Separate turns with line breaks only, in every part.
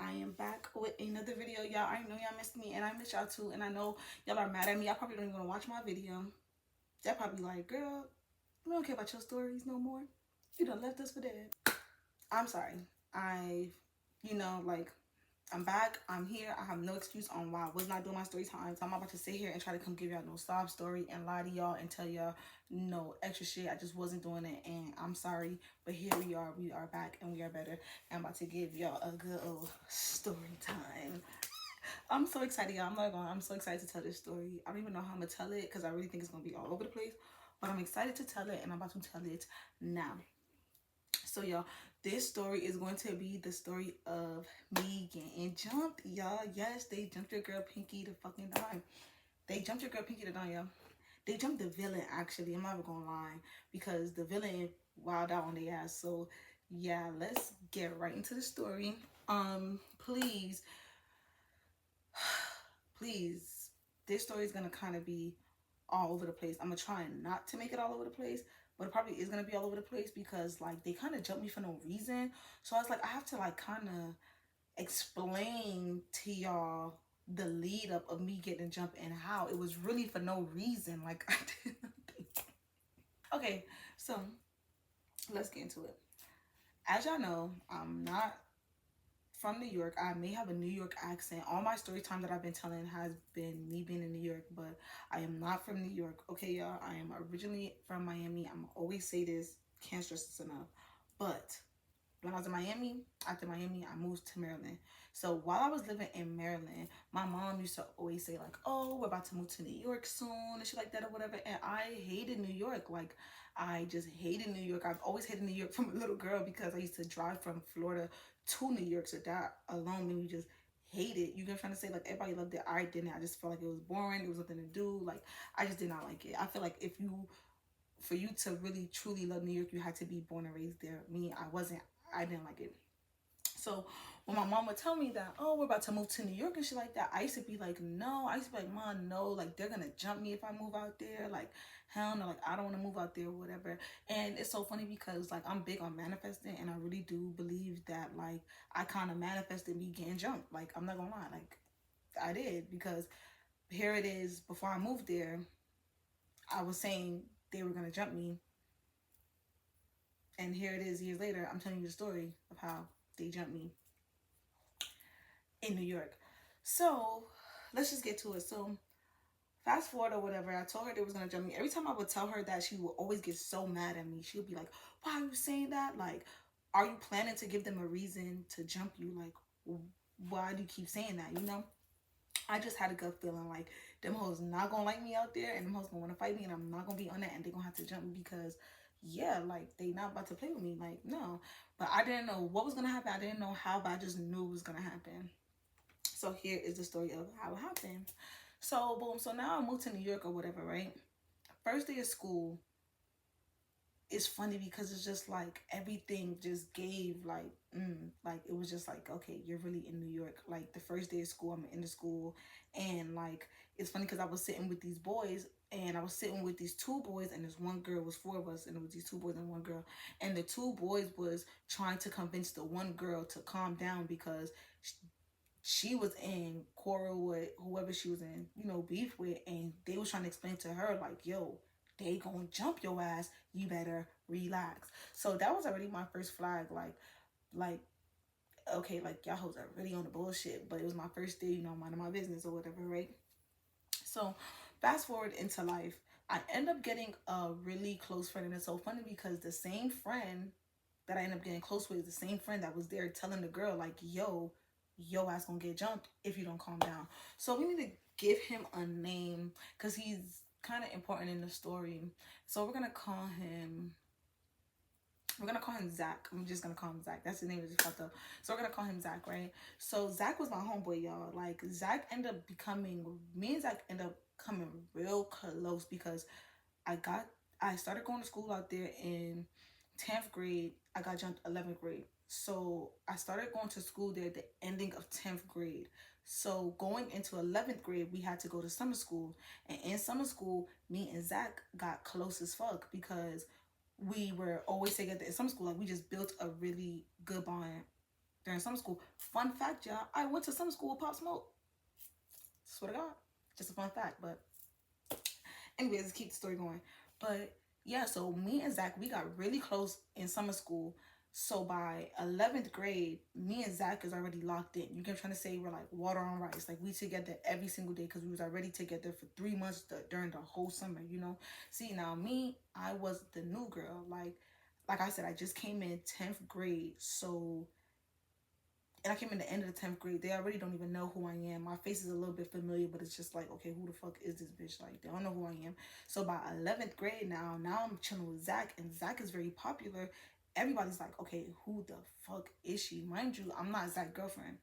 I am back with another video, y'all. I know y'all missed me, and I miss y'all too. And I know y'all are mad at me. Y'all probably don't even want to watch my video. Y'all probably like, girl, we don't care about your stories no more. You done left us for dead. I'm sorry. Like, I'm back. I'm here. I have no excuse on why I was not doing my story times. I'm about to sit here and try to come give y'all no sob story and lie to y'all and tell y'all no extra shit. I just wasn't doing it, and I'm sorry. But here we are. We are back, and we are better. I'm about to give y'all a good old story time. I'm so excited, y'all. I'm so excited to tell this story. I don't even know how I'm gonna tell it because I really think it's gonna be all over the place. But I'm excited to tell it, and I'm about to tell it now. So y'all, this story is going to be the story of me getting jumped, y'all. Yes, they jumped your girl Pinky the fucking Don. They jumped your girl Pinky the Don, y'all. They jumped the villain, actually. I'm not even gonna lie, because the villain wilded out on their ass. So yeah, let's get right into the story. Please, please, this story is gonna kind of be all over the place. I'm gonna try not to make it all over the place, but it probably is gonna be all over the place because like they kind of jumped me for no reason. So I was like, I have to like kind of explain to y'all the lead up of me getting jumped and how it was really for no reason. Like I didn't think. Okay, so let's get into it. As y'all know, I'm not from New York. I may have a New York accent. All my story time that I've been telling has been me being in New York, but I am not from New York. Okay, y'all. I am originally from Miami. I'm always say this. Can't stress this enough. But when I was in Miami, after Miami, I moved to Maryland. So while I was living in Maryland, my mom used to always say like, "Oh, we're about to move to New York soon," and shit like that or whatever. And I hated New York. Like, I just hated New York. I've always hated New York from a little girl because I used to drive from Florida to New York. So that alone made me just hate it. You get what I'm trying to say? Like, everybody loved it. I didn't. I just felt like it was boring. There was nothing to do. Like, I just did not like it. I feel like for you to really truly love New York, you had to be born and raised there. Me, I wasn't. I didn't like it. So when my mom would tell me that, "Oh, we're about to move to New York," and shit like that, I used to be like, no. I used to be like, "Mom, no, like they're gonna jump me if I move out there. Like, hell no, like I don't wanna move out there or whatever." And it's so funny because like I'm big on manifesting, and I really do believe that like I kinda manifested me getting jumped. Like, I'm not gonna lie, like I did, because here it is, before I moved there, I was saying they were gonna jump me, and here it is years later, I'm telling you the story of how they jumped me in New York. So let's just get to it. So fast forward or whatever, I told her they was gonna jump me. Every time I would tell her that, she would always get so mad at me. She would be like, "Why are you saying that? Like, are you planning to give them a reason to jump you? Like, why do you keep saying that? You know?" I just had a gut feeling like them hoes not gonna like me out there, and them hoes gonna wanna fight me, and I'm not gonna be on that, and they gonna have to jump me because yeah, like they not about to play with me. Like, no. But I didn't know what was gonna happen. I didn't know how, but I just knew it was gonna happen. So here is the story of how it happened. So boom, so now I moved to New York or whatever, right? First day of school, it's funny because it's just like everything just gave like it was just like, okay, you're really in New York. Like the first day of school, I'm in the school, and like it's funny because I was sitting with these boys, and I was sitting with these two boys, and this one girl. It was four of us, and it was these two boys and one girl, and the two boys was trying to convince the one girl to calm down because she was in quarrel with whoever she was in, beef with, and they was trying to explain to her like, "Yo, they gonna jump your ass. You better relax." So that was already my first flag. Like, okay, like y'all hoes are really on the bullshit. But it was my first day, minding my business or whatever, right? So fast forward into life, I end up getting a really close friend, and it's so funny because the same friend that I ended up getting close with is the same friend that was there telling the girl like, yo ass gonna get jumped if you don't calm down. So we need to give him a name because he's kind of important in the story. So we're gonna call him Zach. I'm just gonna call him Zach. That's his name. Is just fucked up. So we're gonna call him Zach, right? So Zach was my homeboy, y'all. Like Zach ended up becoming me and Zach ended up coming real close because I got I started going to school out there in 10th grade. I got jumped 11th grade. So I started going to school there at the ending of 10th grade. So going into 11th grade, we had to go to summer school. And in summer school, me and Zach got close as fuck because we were always together in summer school. Like we just built a really good bond during summer school. Fun fact, y'all, I went to summer school with Pop Smoke. Swear to God. Just a fun fact. But anyways, let's keep the story going. But yeah, so me and Zach, we got really close in summer school. So by 11th grade, me and Zach is already locked in. You get what I'm trying to say? We're like water on rice. Like we together every single day because we was already together for 3 months during the whole summer, you know? See, now me, I was the new girl. Like I said, I just came in 10th grade. So and I came in the end of the 10th grade. They already don't even know who I am. My face is a little bit familiar, but it's just like, okay, who the fuck is this bitch? Like, they don't know who I am. So by 11th grade now I'm chilling with Zach, and Zach is very popular. Everybody's like, okay, who the fuck is she? Mind you, I'm not Zach's girlfriend.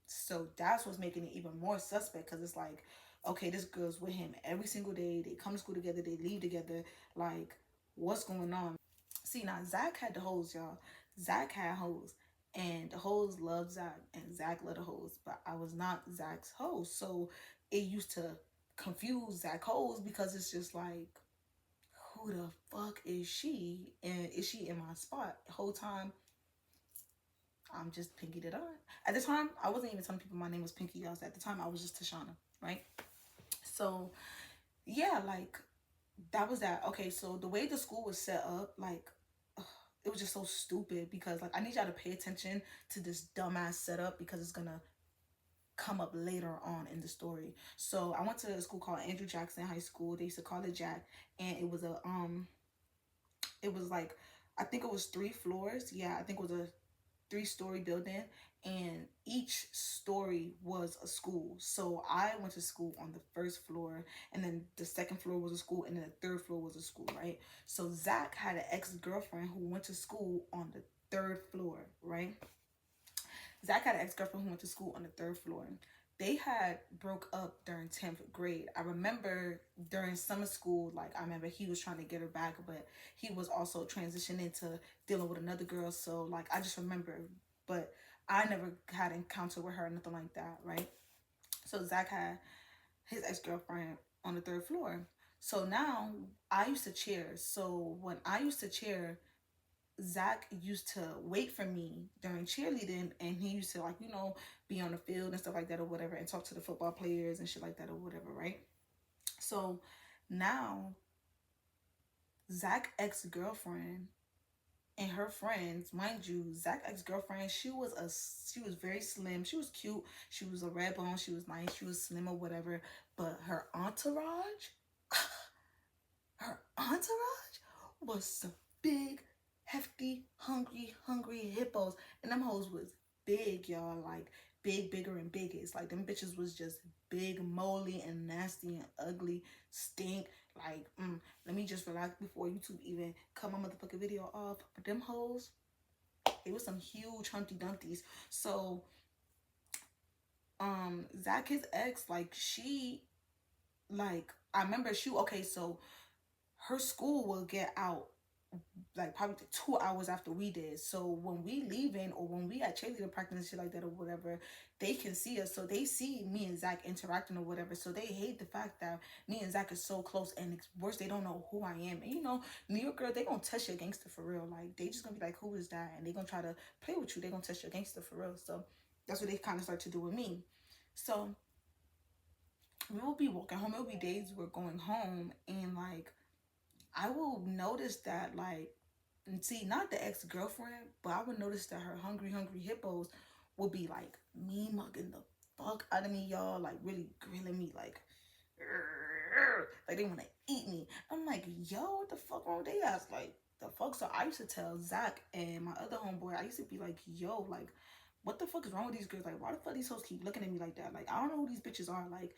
So that's what's making it even more suspect, because it's like, okay, this girl's with him every single day. They come to school together, they leave together. Like, what's going on? See, now Zach had the hoes, y'all. Zach had hoes. And the hoes loved Zach. And Zach loved the hoes. But I was not Zach's hoes. So it used to confuse Zach hoes, because it's just like, who the fuck is she? And is she in my spot? The whole time, I'm just Pinkydadon. At the time, I wasn't even telling people my name was Pinky. At the time, I was just Tashana, right? So, yeah, like, that was that. Okay, so the way the school was set up, like, it was just so stupid, because like I need y'all to pay attention to this dumbass setup, because it's gonna come up later on in the story. So I went to a school called Andrew Jackson High School. They used to call it Jack, and it was like, I think it was 3 floors. Yeah, I think it was a 3-story building, and each story was a school. So I went to school on the first floor, and then the second floor was a school, and then the third floor was a school, right? So Zach had an ex-girlfriend who went to school on the third floor, right? Zach had an ex-girlfriend who went to school on the third floor. They had broke up during 10th grade. I remember during summer school, like, I remember he was trying to get her back, but he was also transitioning into dealing with another girl. So, like, I just remember, but I never had encounter with her or nothing like that, right? So Zach had his ex-girlfriend on the third floor. So now I used to cheer. So when I used to cheer, Zach used to wait for me during cheerleading, and he used to, like, you know, be on the field and stuff like that or whatever, and talk to the football players and shit like that or whatever, right? So now Zach ex-girlfriend and her friends, mind you, Zach ex-girlfriend, she was very slim, she was cute, she was a red bone, she was nice, she was slim or whatever, but her entourage, her entourage was some big, hefty, hungry hippos. And them hoes was big, y'all. Like, big, bigger, and biggest. Like, them bitches was just big, moldy, and nasty, and ugly, stink. Like, let me just relax before YouTube even cut my motherfucking video off. But them hoes, they was some huge Humpty Dumpties. So, Zach, his ex, like, she, like, I remember okay, so her school will get out like probably 2 hours after we did. So when we leaving, or when we at cheerleader practice and shit like that or whatever, they can see us. So they see me and Zach interacting or whatever. So they hate the fact that me and Zach is so close, and it's worse, they don't know who I am. And you know, New York girl, they gonna test your gangster for real. Like, they just gonna be like, who is that? And they gonna try to play with you. They gonna test your gangster for real. So that's what they kind of start to do with me. So we will be walking home. It will be days we're going home, and like, I will notice that, like, and see, not the ex-girlfriend, but I would notice that her hungry hippos would be like me mugging the fuck out of me, y'all. Like, really grilling me, like they want to eat me. I'm like, yo, what the fuck wrong with they ass? Like, the fuck? So I used to tell Zach and my other homeboy, I used to be like, yo, like, what the fuck is wrong with these girls? Like, why the fuck these hoes keep looking at me like that? Like, I don't know who these bitches are. Like,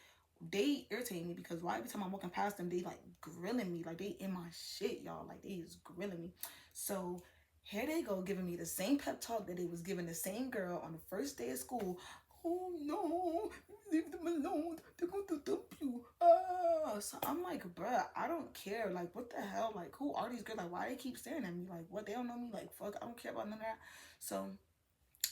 they irritate me, because why every time I'm walking past them, they like grilling me, like they in my shit, y'all. Like, they is grilling me. So here they go, giving me the same pep talk that they was giving the same girl on the first day of school. Oh no, leave them alone, they're going to dump you. So I'm like, bruh, I don't care. Like, what the hell? Like, who are these girls? Like, why they keep staring at me? Like, what, they don't know me? Like, fuck, I don't care about none of that. So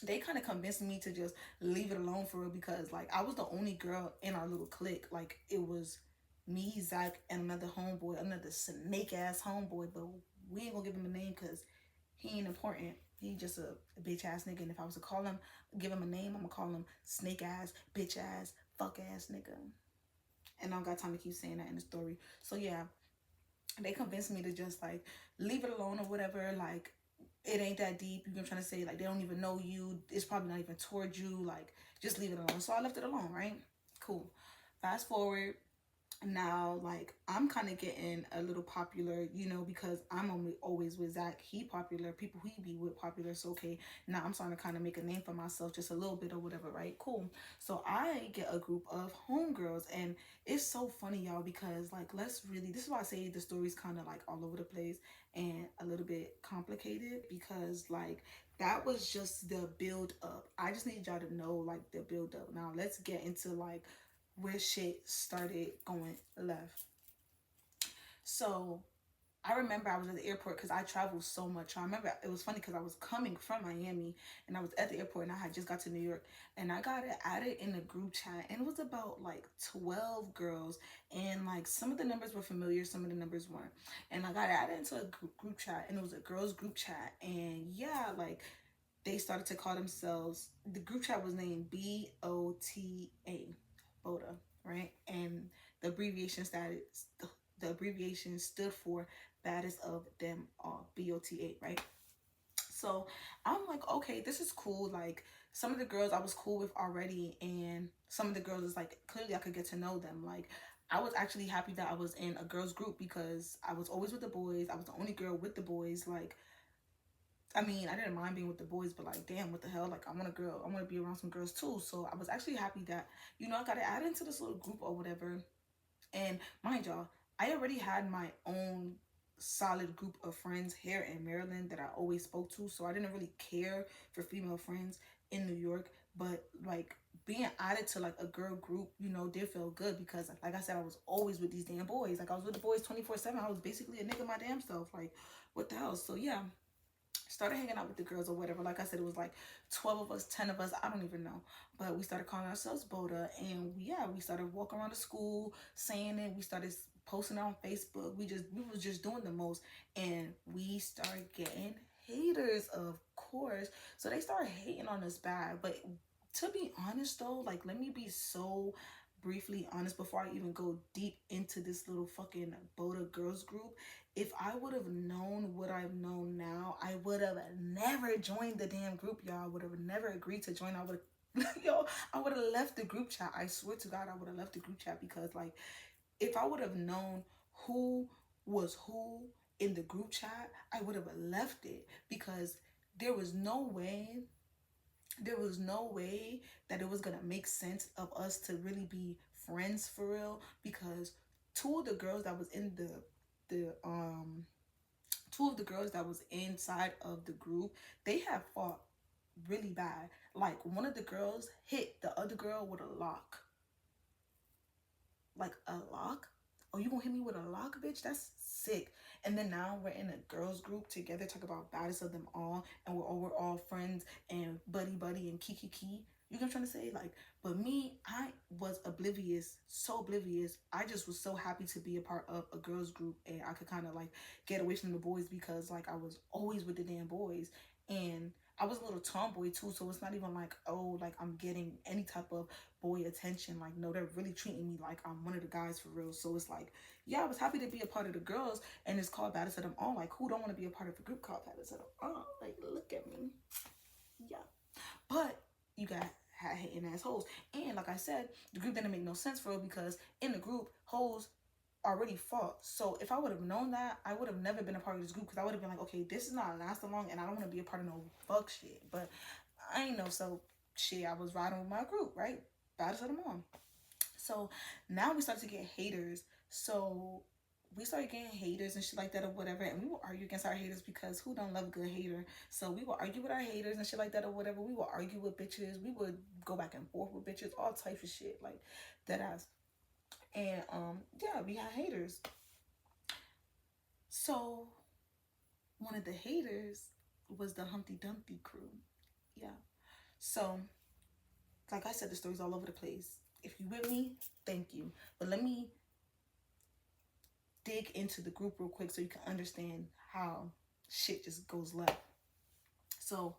they kind of convinced me to just leave it alone for real, because like, I was the only girl in our little clique. Like, it was me, Zach, and another homeboy, another snake ass homeboy, but we ain't gonna give him a name because he ain't important. He just a bitch ass nigga. And if I was to call him, give him a name, I'm gonna call him snake ass, bitch ass, fuck ass nigga. And I don't got time to keep saying that in the story. So yeah, they convinced me to just like leave it alone or whatever. Like, it ain't that deep. You can trying to say like they don't even know you. It's probably not even towards you. Like, just leave it alone. So I left it alone, right? Cool. Fast forward, now like I'm kind of getting a little popular, you know, because I'm only always with Zach. He popular, people he be with popular. So okay, now I'm starting to kind of make a name for myself just a little bit or whatever, right? Cool. So I get a group of homegirls, and it's so funny, y'all, because like, let's really, this is why I say the story's kind of like all over the place and a little bit complicated, because like that was just the build up. I just need y'all to know like the build up. Now let's get into like where shit started going left. So I remember I was at the airport because I travel so much. I remember it was funny because I was coming from Miami and I was at the airport and I had just got to New York, and I got added in a group chat, and it was about like 12 girls, and like some of the numbers were familiar, some of the numbers weren't. And I got added into a group chat, and it was a girls group chat, and yeah, like they started to call themselves, the group chat was named BOTA, BOTA, right? And the abbreviation status, the abbreviation stood for baddest of them all, BOTA, right? So I'm like, okay, this is cool. Like, some of the girls I was cool with already, and some of the girls is like, clearly I could get to know them. Like, I was actually happy that I was in a girls group because I was always with the boys. I was the only girl with the boys. Like, I mean, I didn't mind being with the boys, but like, damn, what the hell? Like, I want a girl. I want to be around some girls too. So I was actually happy that, you know, I got added into this little group or whatever. And mind y'all, I already had my own solid group of friends here in Maryland that I always spoke to. So I didn't really care for female friends in New York. But like, being added to like a girl group, you know, did feel good because like I said, I was always with these damn boys. Like, I was with the boys 24/7. I was basically a nigga my damn self. Like, what the hell? So yeah, started hanging out with the girls or whatever. Like I said, it was like 12 of us, 10 of us, I don't even know. But we started calling ourselves Boda, and yeah, we started walking around the school saying it. We started posting on Facebook. We was just doing the most, and we started getting haters, of course. So they started hating on us bad. But to be honest though, like, let me be so briefly honest before I even go deep into this little fucking Boda girls group. If I would have known what I've known now, I would have never joined the damn group, y'all. I would have never agreed to join. I would yo, I would have left the group chat. I swear to God, I would have left the group chat because like, if I would have known who was who in the group chat, I would have left it because there was no way there was no way that it was gonna make sense of us to really be friends for real, because two of the girls that was in the two of the girls that was inside of the group, they have fought really bad. Like, one of the girls hit the other girl with a lock. Like, a lock? Oh, you gonna hit me with a lock, bitch? That's sick. And then now we're in a girls group together, talk about baddest of them all, and we're all friends and buddy and kiki. You know what I'm trying to say? Like, but me, I was oblivious, so oblivious. I just was so happy to be a part of a girls group, and I could kind of like get away from the boys because like I was always with the damn boys, and I was a little tomboy too, so it's not even like, oh, like I'm getting any type of boy attention. Like, no, they're really treating me like I'm one of the guys for real. So it's like, yeah, I was happy to be a part of the girls, and it's called Baddest of Them All. Like, who don't want to be a part of a group called Baddest of Them All? Like, look at me. Yeah. But you got hating ass hoes. And like I said, the group didn't make no sense for real because in the group, hoes already fought. So if I would have known that, I would have never been a part of this group because I would have been like, okay, this is not lasting long, and I don't want to be a part of no fuck shit. But I ain't know, so shit, I was riding with my group, right? Baddest of them all. So now we started to get haters. So we started getting haters and shit like that or whatever, and we would argue against our haters because who don't love a good hater? So we would argue with our haters and shit like that or whatever. We would argue with bitches. We would go back and forth with bitches, all types of shit, like that ass. And yeah, we had haters. So one of the haters was the Humpty Dumpty crew. Yeah. So like I said, the story's all over the place. If you with me, thank you. But let me dig into the group real quick so you can understand how shit just goes left. So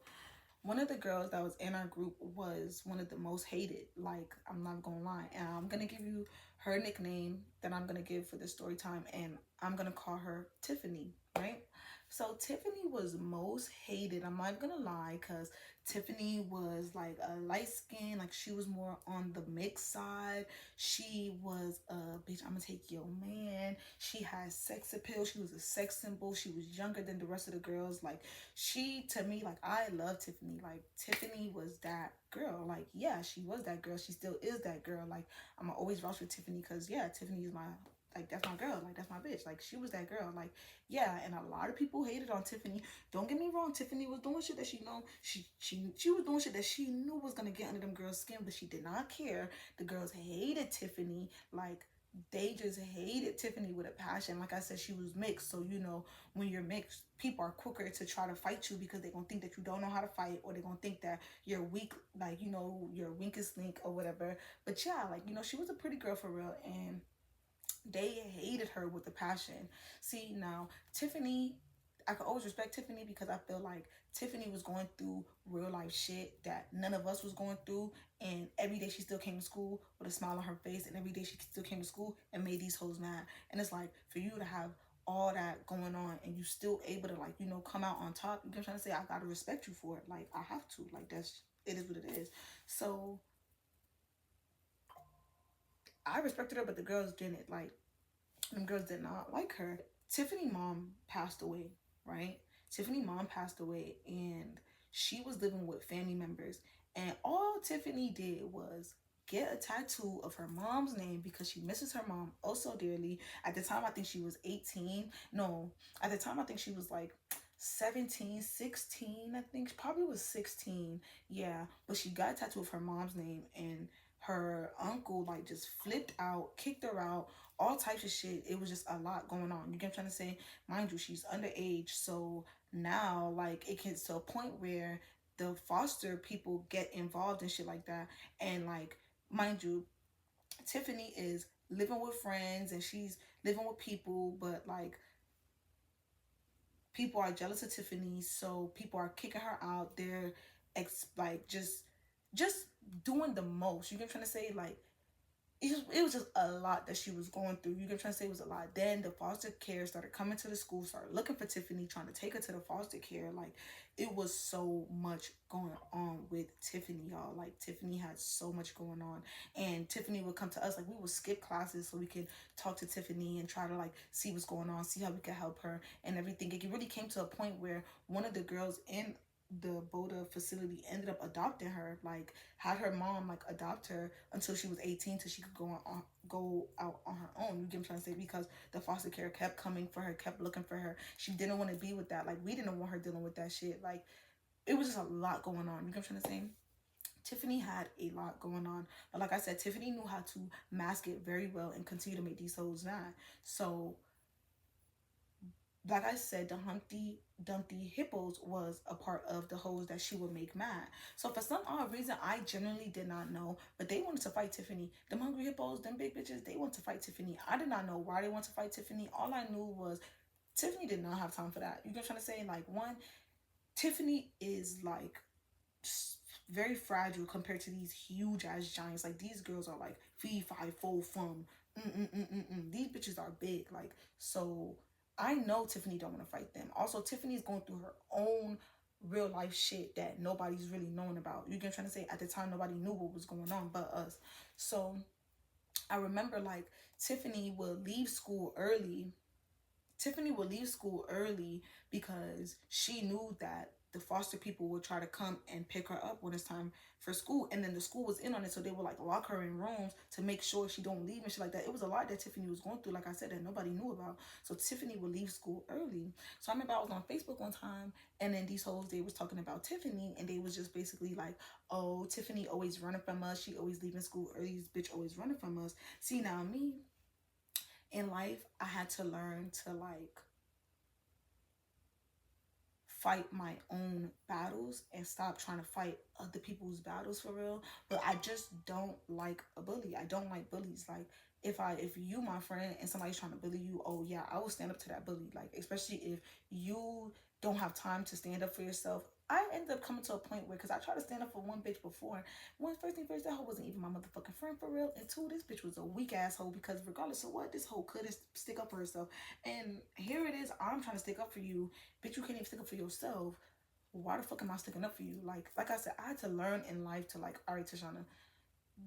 one of the girls that was in our group was one of the most hated. Like, I'm not gonna lie. And I'm gonna give you her nickname that I'm gonna give for the story time, and I'm gonna call her Tiffany, right? So Tiffany was most hated. I'm not gonna lie, because Tiffany was like a light skin, like she was more on the mixed side. She was a bitch, I'm gonna take your man. She had sex appeal. She was a sex symbol. She was younger than the rest of the girls. Like, she, to me, like, I love Tiffany. Like, Tiffany was that girl. Like, yeah, she was that girl. She still is that girl. Like, I'm gonna always vouch for Tiffany, because yeah, Tiffany is my, like, that's my girl. Like, that's my bitch. Like, she was that girl. Like, yeah, and a lot of people hated on Tiffany. Don't get me wrong, Tiffany was doing shit that she know she was doing shit that she knew was gonna get under them girls' skin, but she did not care. The girls hated Tiffany. Like, they just hated Tiffany with a passion. Like I said, she was mixed. So, when you're mixed, people are quicker to try to fight you, because they're gonna think that you don't know how to fight, or they're gonna think that you're weak, like, you're weakest link or whatever. But yeah, like, she was a pretty girl for real, and they hated her with a passion. See, now, Tiffany, I could always respect Tiffany, because I feel like Tiffany was going through real life shit that none of us was going through, and every day she still came to school with a smile on her face, and every day she still came to school and made these hoes mad. And it's like, for you to have all that going on, and you still able to, like, come out on top, you know what I'm trying to say? I gotta respect you for it. Like, I have to. Like, it is what it is. So I respected her, but the girls didn't. Like, them girls did not like her. Tiffany mom passed away, right? Tiffany mom passed away, and she was living with family members. And all Tiffany did was get a tattoo of her mom's name, because she misses her mom oh so dearly. At the time, I think she was 18. No, at the time, I think she was like 17, 16. I think she probably was 16. Yeah, but she got a tattoo of her mom's name, and her uncle, like, just flipped out, kicked her out, all types of shit. It was just a lot going on. You get what I'm trying to say? Mind you, she's underage. So now, like, it gets to a point where the foster people get involved and shit like that. And, like, mind you, Tiffany is living with friends, and she's living with people, but, like, people are jealous of Tiffany, so people are kicking her out. They're like, just doing the most. You get what I'm trying to say? Like, it was just a lot that she was going through. You can try to say it was a lot. Then the foster care started coming to the school, started looking for Tiffany, trying to take her to the foster care. Like, it was so much going on with Tiffany, y'all. Like, Tiffany had so much going on. And Tiffany would come to us. Like, we would skip classes so we could talk to Tiffany and try to, like, see what's going on, see how we could help her and everything. It really came to a point where one of the girls in the Boda facility ended up adopting her, like, had her mom, like, adopt her until she was 18, till she could go out on her own. You get what I'm trying to say? Because the foster care kept coming for her, kept looking for her. She didn't want to be with that. Like, we didn't want her dealing with that shit. Like, it was just a lot going on. You get what I'm trying to say? Tiffany had a lot going on. But like I said, Tiffany knew how to mask it very well and continue to make these hoes mad. So, like I said, the Humpty Dumpty Hippos was a part of the hoes that she would make mad. So for some odd reason, I genuinely did not know, but they wanted to fight Tiffany. Them hungry hippos, them big bitches, they wanted to fight Tiffany. I did not know why they wanted to fight Tiffany. All I knew was Tiffany did not have time for that. You get what I'm trying to say? Like, one, Tiffany is, like, very fragile compared to these huge ass giants. Like, these girls are like fee fi fo fum. These bitches are big. Like, so I know Tiffany don't want to fight them. Also, Tiffany's going through her own real life shit that nobody's really knowing about. You get what I'm trying to say? At the time, nobody knew what was going on but us. So I remember, like, Tiffany would leave school early. Tiffany would leave school early because she knew that the foster people would try to come and pick her up when it's time for school. And then the school was in on it, so they would, like, lock her in rooms to make sure she don't leave and shit like that. It was a lot that Tiffany was going through, like I said, that nobody knew about. So Tiffany would leave school early. So I remember I was on Facebook one time, and then these hoes, they was talking about Tiffany, and they was just basically like, oh, Tiffany always running from us. She always leaving school early. This bitch always running from us. See, now me, in life, I had to learn to, like, fight my own battles and stop trying to fight other people's battles for real. But I just don't like a bully. I don't like bullies. Like, if you my friend and somebody's trying to bully you, oh yeah, I will stand up to that bully. Like, especially if you don't have time to stand up for yourself, I ended up coming to a point where, because I tried to stand up for one bitch before. One, first thing first, that hoe wasn't even my motherfucking friend for real. And two, this bitch was a weak asshole, because regardless of what, this hoe couldn't stick up for herself. And here it is, I'm trying to stick up for you. Bitch, you can't even stick up for yourself. Why the fuck am I sticking up for you? Like I said, I had to learn in life to like, all right, Tashana,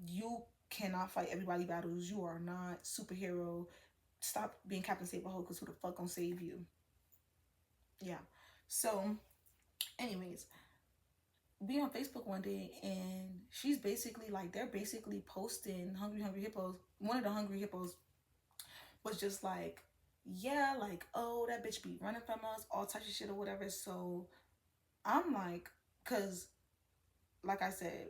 you cannot fight everybody battles. You are not superhero. Stop being Captain Save a Hoe, because who the fuck gonna save you? Yeah. So, anyways, be on Facebook one day, and she's basically like, they're basically posting Hungry Hippos. One of the Hungry Hippos was just like, yeah, like, oh, that bitch be running from us, all types of shit or whatever. So I'm like, cause like I said,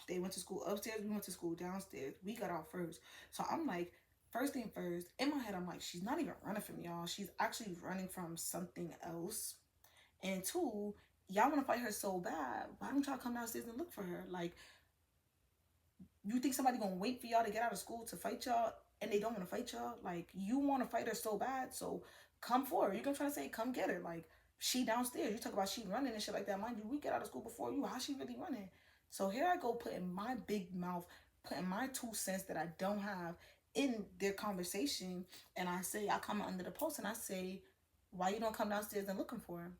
they went to school upstairs, we went to school downstairs. We got out first. So I'm like, first thing first, in my head, I'm like, she's not even running from y'all. She's actually running from something else. And two, y'all want to fight her so bad. Why don't y'all come downstairs and look for her? Like, you think somebody gonna wait for y'all to get out of school to fight y'all, and they don't want to fight y'all? Like, you want to fight her so bad, so come forward. You're gonna try to say, come get her. Like, she downstairs. You talk about she running and shit like that. Mind you, we get out of school before you. How she really running? So here I go, putting my big mouth, putting my 2 cents that I don't have in their conversation. And I say, I comment under the post and I say, why you don't come downstairs and looking for him?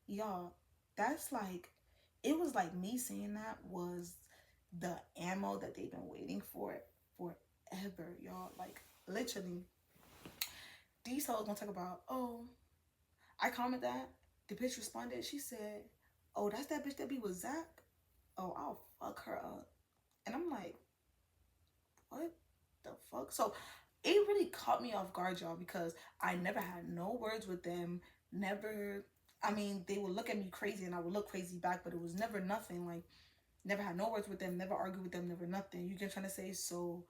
Y'all, that's like, it was like me saying that was the ammo that they've been waiting for forever, y'all. Like, literally, these hoes gonna talk about, oh, I comment that. The bitch responded. She said, oh, that's that bitch that be with Zach? Oh, I'll fuck her up. And I'm like, what the fuck? So it really caught me off guard, y'all, because I never had no words with them. Never, I mean, they would look at me crazy and I would look crazy back, but it was never nothing. Like, never had no words with them, never argued with them, never nothing. You get trying to say? So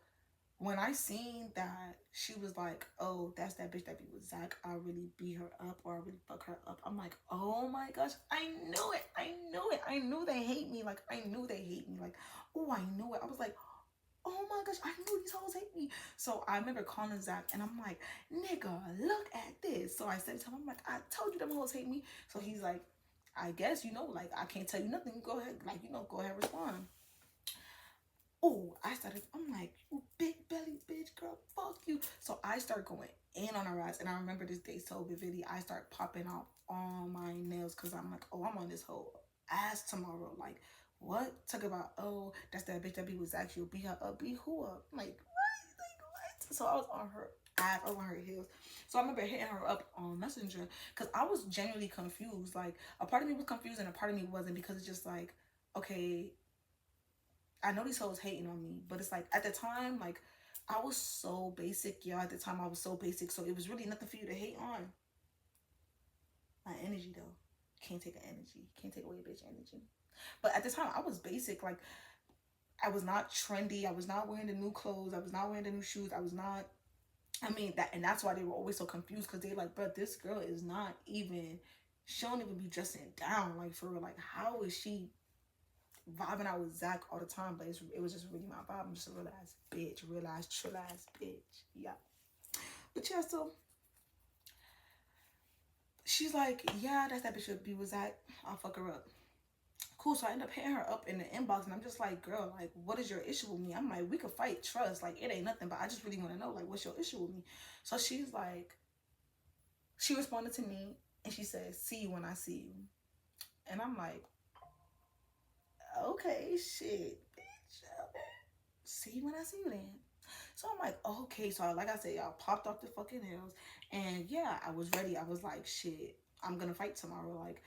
when I seen that she was like, oh, that's that bitch that be with Zach, I'll really beat her up or I'll really fuck her up. I'm like, oh my gosh, I knew it. I knew it. I knew they hate me. Like, I knew they hate me. Like, oh, I knew it. I was like, oh my gosh, I knew these hoes hate me. So I remember calling Zach and I'm like, nigga, look at this. So I said to him, I'm like, I told you them hoes hate me. So he's like, I guess, like, I can't tell you nothing. Go ahead, like, go ahead, respond. Oh, I'm like, you big belly bitch, girl, fuck you. So I start going in on her ass. And I remember this day so vividly. I start popping off all my nails because I'm like, oh, I'm on this whole ass tomorrow. Like, what? Talk about, oh, that's that bitch that be with Zach. You'll beat her up. Beat who up? I'm like, what? Like, what? So I was on her ass, I was on her heels. So I remember hitting her up on Messenger because I was genuinely confused. Like, a part of me was confused and a part of me wasn't, because it's just like, okay, I know these hoes hating on me, but it's like, at the time, like, I was so basic, y'all. At the time, I was so basic, so it was really nothing for you to hate on. My energy, though. Can't take an energy. Can't take away a bitch energy. But at the time, I was basic. Like, I was not trendy. I was not wearing the new clothes. I was not wearing the new shoes. I was not, I mean, and that's why they were always so confused, because they like, bro, this girl is not even, she don't even be dressing down. Like, for real, like, how is she vibing out with Zach all the time? But it was just really my vibe. I'm just a real ass bitch, real ass, trill ass bitch. Yeah. But yeah, so she's like, yeah, that's that bitch that be with Zach. I'll fuck her up. Cool. So I end up hitting her up in the inbox, and I'm just like, girl, like, what is your issue with me? I'm like, we could fight, trust. Like, it ain't nothing, but I just really want to know, like, what's your issue with me? So she's like, she responded to me, and she said, see you when I see you. And I'm like, okay, shit, bitch. See you when I see you then. So I'm like, okay. So like I said, y'all popped off the fucking nails. And yeah, I was ready. I was like, shit, I'm gonna fight tomorrow. Like,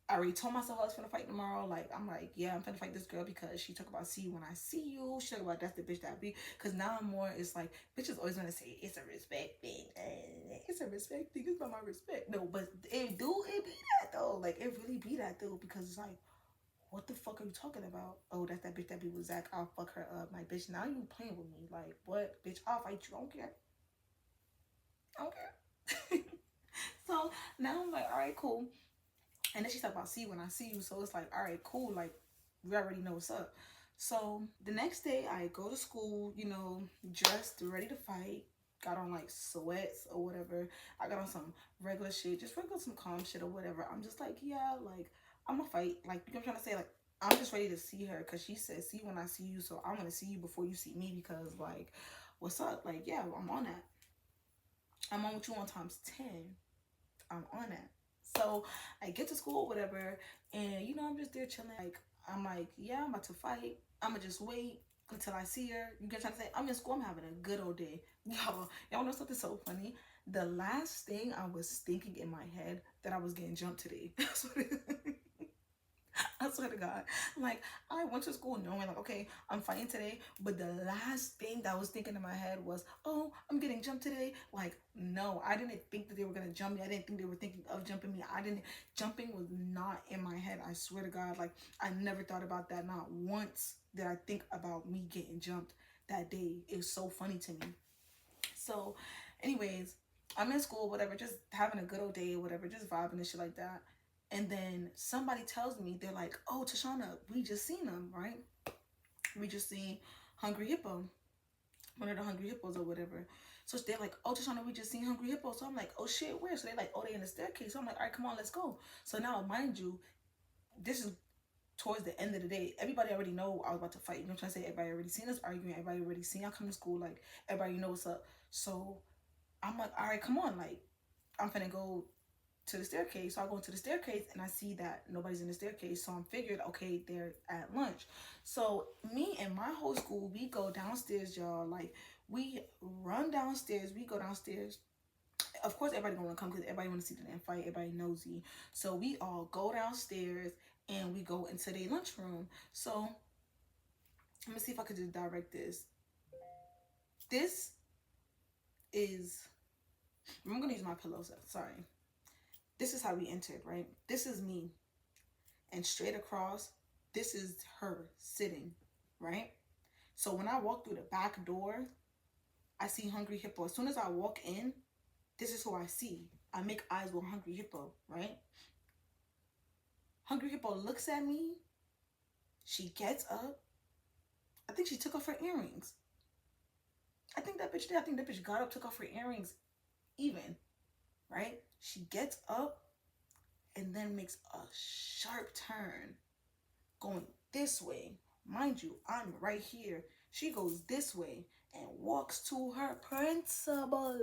I already told myself I was gonna fight tomorrow. Like, I'm like, yeah, I'm gonna fight this girl because she talk about see you when I see you. She talk about that's the bitch that be. Because now I'm more, it's like, bitches always gonna say it's a respect thing. It's a respect thing. It's about my respect. No, but it be that though. Like, it really be that though. Because it's like, what the fuck are you talking about? Oh, that's that bitch that be with Zach. I'll fuck her up. Like, bitch, now you playing with me. Like, what? Bitch, I'll fight you. I don't care. I don't care. So now I'm like, all right, cool. And then she talk about see when I see you. So it's like, all right, cool. Like, we already know what's up. So the next day I go to school, dressed, ready to fight. Got on like sweats or whatever. I got on some regular shit, just regular some calm shit or whatever. I'm just like, yeah, like, I'm gonna fight. Like, you know what I'm trying to say? Like, I'm just ready to see her because she said, see when I see you. So I want to see you before you see me because, like, what's up? Like, yeah, I'm on that. I'm on with you on times 10. I'm on that. So I get to school, whatever, and you know, I'm just there chilling. Like, I'm like, yeah, I'm about to fight. I'ma just wait until I see her. You get what I'm saying? I'm in school, I'm having a good old day. Y'all know something so funny? The last thing I was thinking in my head that I was getting jumped today. I swear to God. Like, I went to school knowing, like, okay, I'm fighting today. But the last thing that I was thinking in my head was, oh, I'm getting jumped today. Like, no, I didn't think that they were going to jump me. I didn't think they were thinking of jumping me. Jumping was not in my head. I swear to God. Like, I never thought about that. Not once did I think about me getting jumped that day. It was so funny to me. So, anyways, I'm in school, whatever, just having a good old day, whatever, just vibing and shit like that. And then somebody tells me, they're like, oh, Tashana, we just seen them, right? We just seen Hungry Hippo, one of the Hungry Hippos or whatever. So they're like, oh, Tashana, we just seen Hungry Hippo. So I'm like, oh, shit, where? So they're like, oh, they in the staircase. So I'm like, all right, come on, let's go. So now, mind you, this is towards the end of the day. Everybody already know I was about to fight. You know what I'm trying to say? Everybody already seen us arguing. Everybody already seen I come to school. Like, everybody know what's up. So I'm like, all right, come on. Like, I'm finna go to the staircase. So I go into the staircase and I see that nobody's in the staircase. So I'm figured, okay, they're at lunch. So me and my whole school, we go downstairs, y'all. Like, we run downstairs. We go downstairs. Of course, everybody gonna come because everybody want to see the damn fight. Everybody nosy. So we all go downstairs and we go into the lunchroom. So let me see if I could just direct this. This is, I'm gonna use my pillow. Sorry. This is how we entered, right? This is me. And straight across, this is her sitting, right? So when I walk through the back door, I see Hungry Hippo. As soon as I walk in, this is who I see. I make eyes with Hungry Hippo, right? Hungry Hippo looks at me. She gets up. I think she took off her earrings. I think that bitch did. I think that bitch got up, took off her earrings even, right? She gets up and then makes a sharp turn going this way. Mind you, I'm right here. She goes this way and walks to her principal.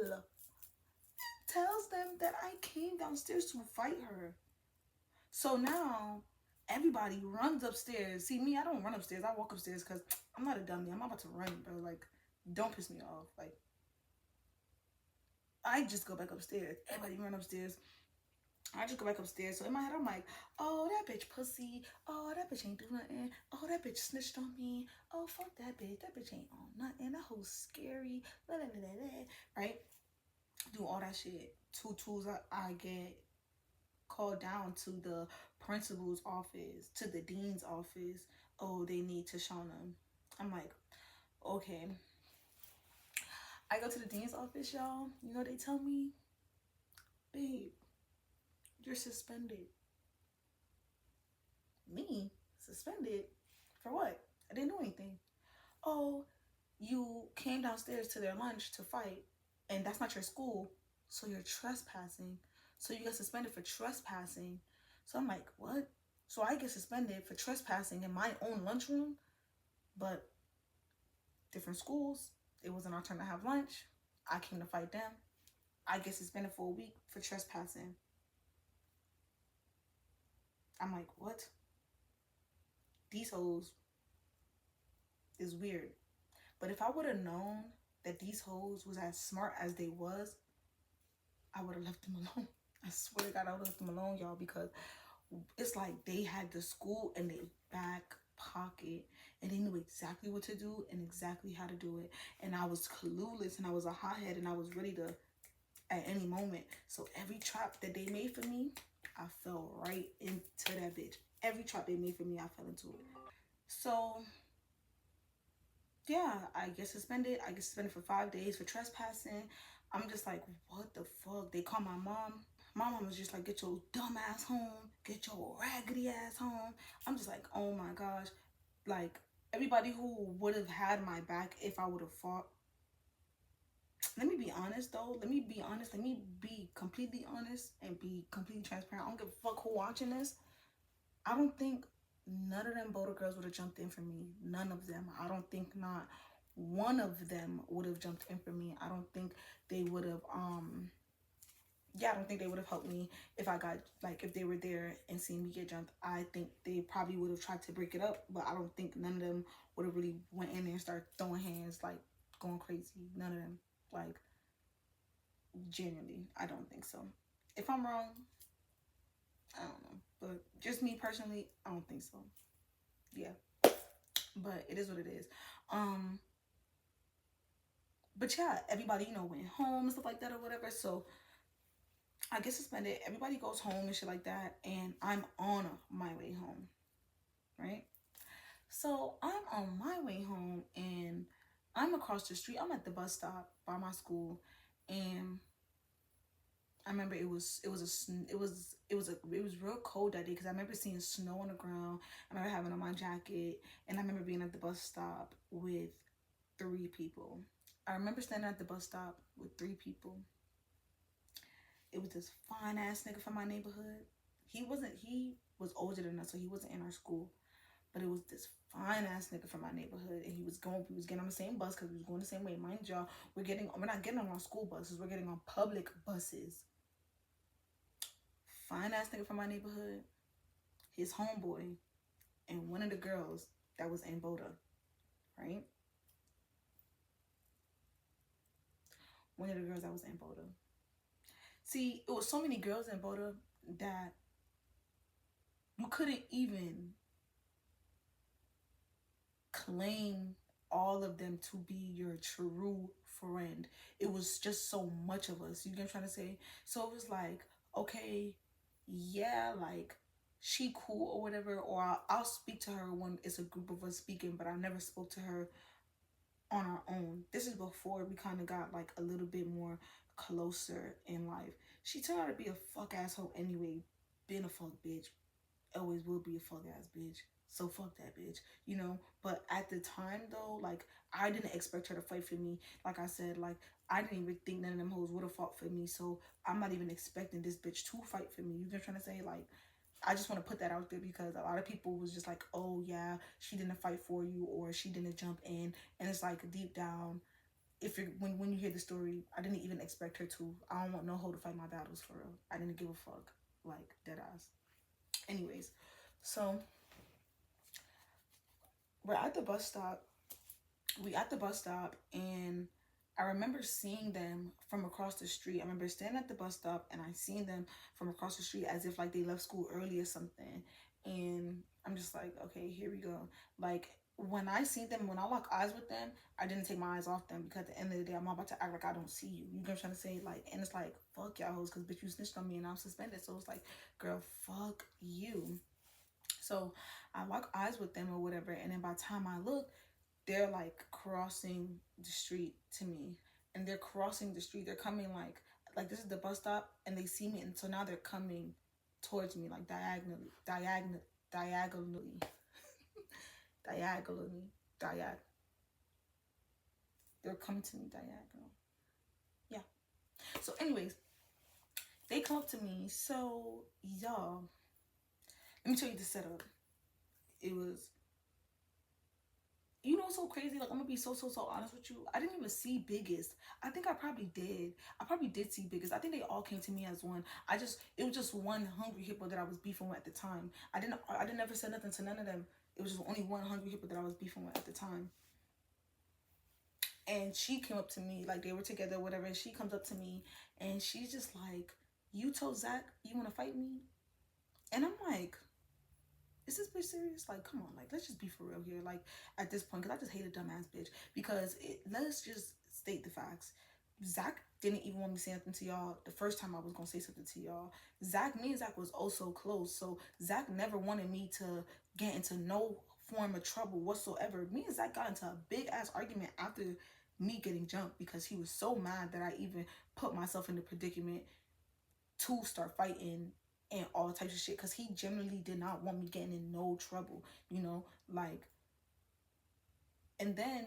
Tells them that I came downstairs to fight her. So now everybody runs upstairs. See, me, I don't run upstairs. I walk upstairs because I'm not a dummy. I'm not about to run, bro. Like, don't piss me off. Like, I just go back upstairs. Everybody run upstairs. I just go back upstairs. So in my head, I'm like, oh, that bitch pussy. Oh, that bitch ain't do nothing. Oh, that bitch snitched on me. Oh, fuck that bitch. That bitch ain't on nothing. That whole's scary. Blah, blah, blah, blah. Right? Do all that shit. 2 tools I get called down to the principal's office, to the dean's office. Oh, they need Tashana. I'm like, okay. I go to the dean's office, y'all. You know, they tell me, babe, you're suspended. Me? Suspended? For what? I didn't do anything. Oh, you came downstairs to their lunch to fight, and that's not your school, so you're trespassing. So you get suspended for trespassing. So I'm like, what? So I get suspended for trespassing in my own lunchroom, but different schools. It wasn't our turn to have lunch. I came to fight them. I get suspended for a week for trespassing. I'm like, what? These hoes is weird. But if I would have known that these hoes was as smart as they was, I would have left them alone. I swear to God, I would have left them alone, y'all, because it's like they had the school in their back pocket and they knew exactly what to do and exactly how to do it. And I was clueless and I was a hothead and I was ready to at any moment. So every trap that they made for me, I fell right into that bitch. Every trap they made for me, I fell into it. So yeah, I get suspended. I get suspended for 5 days for trespassing. I'm just like, what the fuck? They call my mom. My mom was just like, get your dumb ass home. Get your raggedy ass home. I'm just like, oh my gosh. Like, everybody who would have had my back if I would have fought. Let me be honest, though. Let me be honest. Let me be completely honest and be completely transparent. I don't give a fuck who watching this. I don't think none of them Boulder girls would have jumped in for me. None of them. I don't think not one of them would have jumped in for me. I don't think they would have yeah, I don't think they would have helped me if I got, like, if they were there and seen me get jumped. I think they probably would have tried to break it up, but I don't think none of them would have really went in there and started throwing hands, like, going crazy. None of them. Like, genuinely, I don't think so. If I'm wrong, I don't know. But just me personally, I don't think so. Yeah. But it is what it is. But yeah, everybody, went home and stuff like that or whatever. So I guess suspended. Everybody goes home and shit like that. And I'm on my way home. Right? So I'm on my way home and I'm across the street. I'm at the bus stop by my school. And I remember it was real cold that day because I remember seeing snow on the ground. I remember having on my jacket, and I remember being at the bus stop with 3 people. I remember standing at the bus stop with 3 people. It was this fine ass nigga from my neighborhood. He was older than us, so he wasn't in our school. But it was this fine ass nigga from my neighborhood, and we was getting on the same bus because we was going the same way. Mind y'all, we're not getting on our school buses, we're getting on public buses. Fine ass nigga from my neighborhood, his homeboy, and one of the girls that was in Boda, right? One of the girls that was in Boda. See, it was so many girls in Boda that you couldn't even claim all of them to be your true friend. It was just so much of us. You get what I'm trying to say? So it was like, okay, yeah, like, she cool or whatever, or I'll speak to her when it's a group of us speaking, but I never spoke to her on our own. This is before we kind of got like a little bit more closer in life. She turned out to be a fuck asshole anyway. Being a fuck bitch, always will be a fuck ass bitch. So fuck that bitch, But at the time though, like, I didn't expect her to fight for me. Like I said, like, I didn't even think none of them hoes would have fought for me. So I'm not even expecting this bitch to fight for me. You know what I'm trying to say? Like, I just want to put that out there because a lot of people was just like, oh yeah, she didn't fight for you or she didn't jump in. And it's like, deep down, if you're when you hear the story, I didn't even expect her to. I don't want no hoe to fight my battles for real. I didn't give a fuck. Like, dead ass. Anyways, so we're at the bus stop. And I remember seeing them from across the street. I remember standing at the bus stop and I seen them from across the street as if like they left school early or something. And I'm just like, okay, here we go. Like, when I lock eyes with them, I didn't take my eyes off them because at the end of the day, I'm not about to act like I don't see you. You know what I'm trying to say? Like, and it's like, fuck y'all hoes, because bitch, you snitched on me and I'm suspended. So it's like, girl, fuck you. So I lock eyes with them or whatever, and then by the time I look, they're like crossing the street to me, and they're crossing the street. They're coming like this is the bus stop, and they see me, and so now they're coming towards me like diagonally, diagonally. They're coming to me diagonal. Yeah. So, anyways, they come up to me. So, y'all, let me tell you the setup. It was, what's so crazy? Like, I'm gonna be so honest with you. I didn't even see Biggest. I think I probably did. I probably did see Biggest. I think they all came to me as one. It was just one hungry hippo that I was beefing with at the time. I didn't ever say nothing to none of them. It was just only one hungry hippo that I was beefing with at the time. And she came up to me, like, they were together, whatever. And she comes up to me and she's just like, you told Zach you want to fight me? And I'm like, is this bitch serious? Like, come on, like, let's just be for real here. Like, at this point, because I just hate a dumbass bitch. Because let's just state the facts. Zach didn't even want me to say nothing to y'all the first time I was going to say something to y'all. Me and Zach was also close. So Zach never wanted me to get into no form of trouble whatsoever. Me and Zach got into a big ass argument after me getting jumped because he was so mad that I even put myself in the predicament to start fighting and all types of shit, because he generally did not want me getting in no trouble, like. And then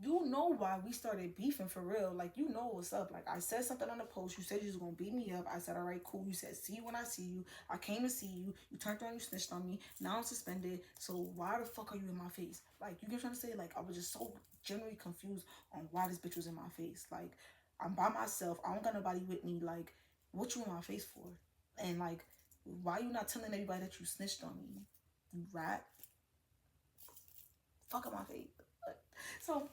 you know why we started beefing for real. Like, you know what's up. Like, I said something on the post. You said you was gonna beat me up. I said, all right, cool. You said, see you when I see you. I came to see you. You turned around, you snitched on me. Now I'm suspended. So why the fuck are you in my face? Like, you get what I'm trying to say? Like, I was just so generally confused on why this bitch was in my face. Like, I'm by myself. I don't got nobody with me. Like, what you in my face for? And like, why you not telling everybody that you snitched on me? You rat. Fuck on my face. So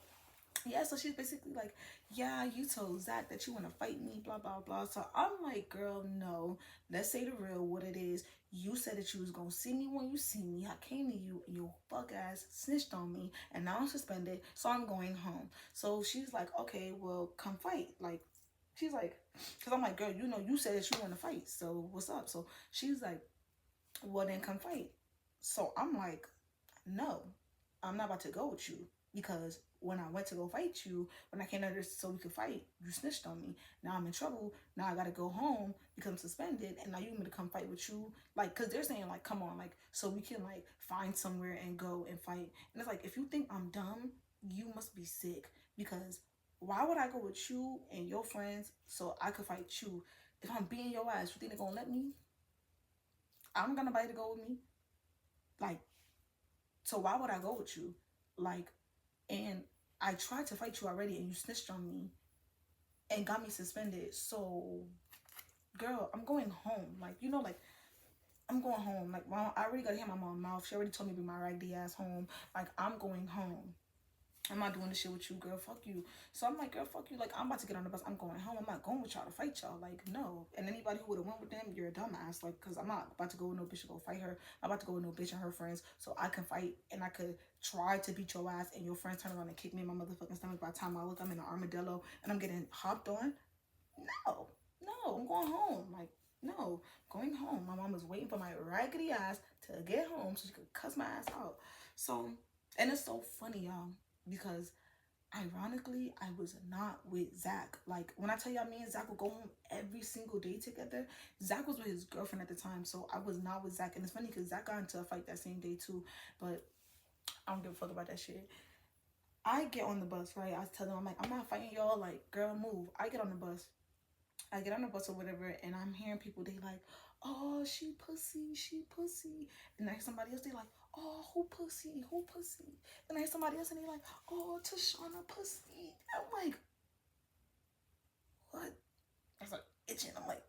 yeah, so she's basically like, yeah, you told Zach that you want to fight me, blah, blah, blah. So I'm like, girl, no. Let's say the real, what it is. You said that you was going to see me when you see me. I came to you and your fuck ass snitched on me. And now I'm suspended, so I'm going home. So she's like, okay, well, come fight. Like, she's like, because I'm like, girl, you know, you said that you want to fight. So what's up? So she's like, well, then come fight. So I'm like, no, I'm not about to go with you, because when I went to go fight you, when I came out there so we could fight, you snitched on me. Now I'm in trouble. Now I gotta go home because I'm suspended, and now you want me to come fight with you? Like, cause they're saying like, come on, like, so we can like find somewhere and go and fight. And it's like, if you think I'm dumb, you must be sick, because why would I go with you and your friends so I could fight you? If I'm beating your ass, you think they're gonna let me? I'm gonna bite to go with me. Like, so why would I go with you? Like, and I tried to fight you already and you snitched on me and got me suspended. So, girl, I'm going home. Like, you know, like, I'm going home. Like, mom, I already got to hear my mom's mouth. She already told me to bring my raggedy ass home. Like, I'm going home. I'm not doing this shit with you, girl. Fuck you. So I'm like, girl, fuck you. Like, I'm about to get on the bus. I'm going home. I'm not going with y'all to fight y'all. Like, no. And anybody who would have went with them, you're a dumbass. Like, because I'm not about to go with no bitch to go fight her. I'm about to go with no bitch and her friends so I can fight and I could try to beat your ass and your friends turn around and kick me in my motherfucking stomach. By the time I look, I'm in an armadillo and I'm getting hopped on. No. No. I'm going home. Like, no. Going home. My mom was waiting for my raggedy ass to get home so she could cuss my ass out. So, and it's so funny, y'all, because ironically, I was not with Zach. Like, when I tell y'all, me and Zach would go home every single day together. Zach was with his girlfriend at the time, so I was not with Zach. And it's funny because Zach got into a fight that same day too, but I don't give a fuck about that shit. I get on the bus, right? I tell them, I'm like, I'm not fighting y'all. Like, girl, move. I get on the bus. I get on the bus or whatever, and I'm hearing people, they like, oh, she pussy, she pussy. And then somebody else, they like, oh, who pussy, who pussy. And then somebody else, and they like, oh, Tashana pussy. I'm like, what? I was like, itching. I'm like,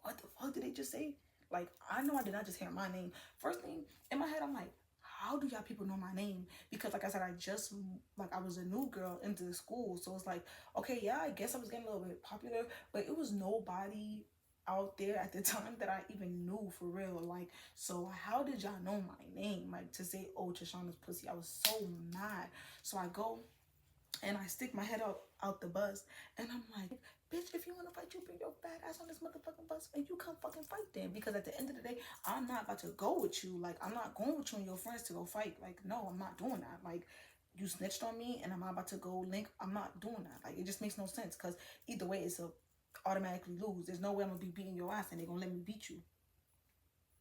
what the fuck did they just say? Like, I know I did not just hear my name. First thing in my head, I'm like, how do y'all people know my name? Because like I said, I was a new girl into the school. So it's like, okay, yeah, I guess I was getting a little bit popular, but it was nobody out there at the time that I even knew for real. Like, so how did y'all know my name? Like, to say, oh, Tashana's pussy. I was so mad. So I go and I stick my head out the bus, and I'm like, bitch, if you want to fight, you bring your fat ass on this motherfucking bus and you come fucking fight then. Because at the end of the day, I'm not about to go with you. Like, I'm not going with you and your friends to go fight. Like, no, I'm not doing that. Like, you snitched on me and I'm not about to go link. I'm not doing that. Like, it just makes no sense, because either way, it's a automatically lose. There's no way I'm gonna be beating your ass and they're gonna let me beat you.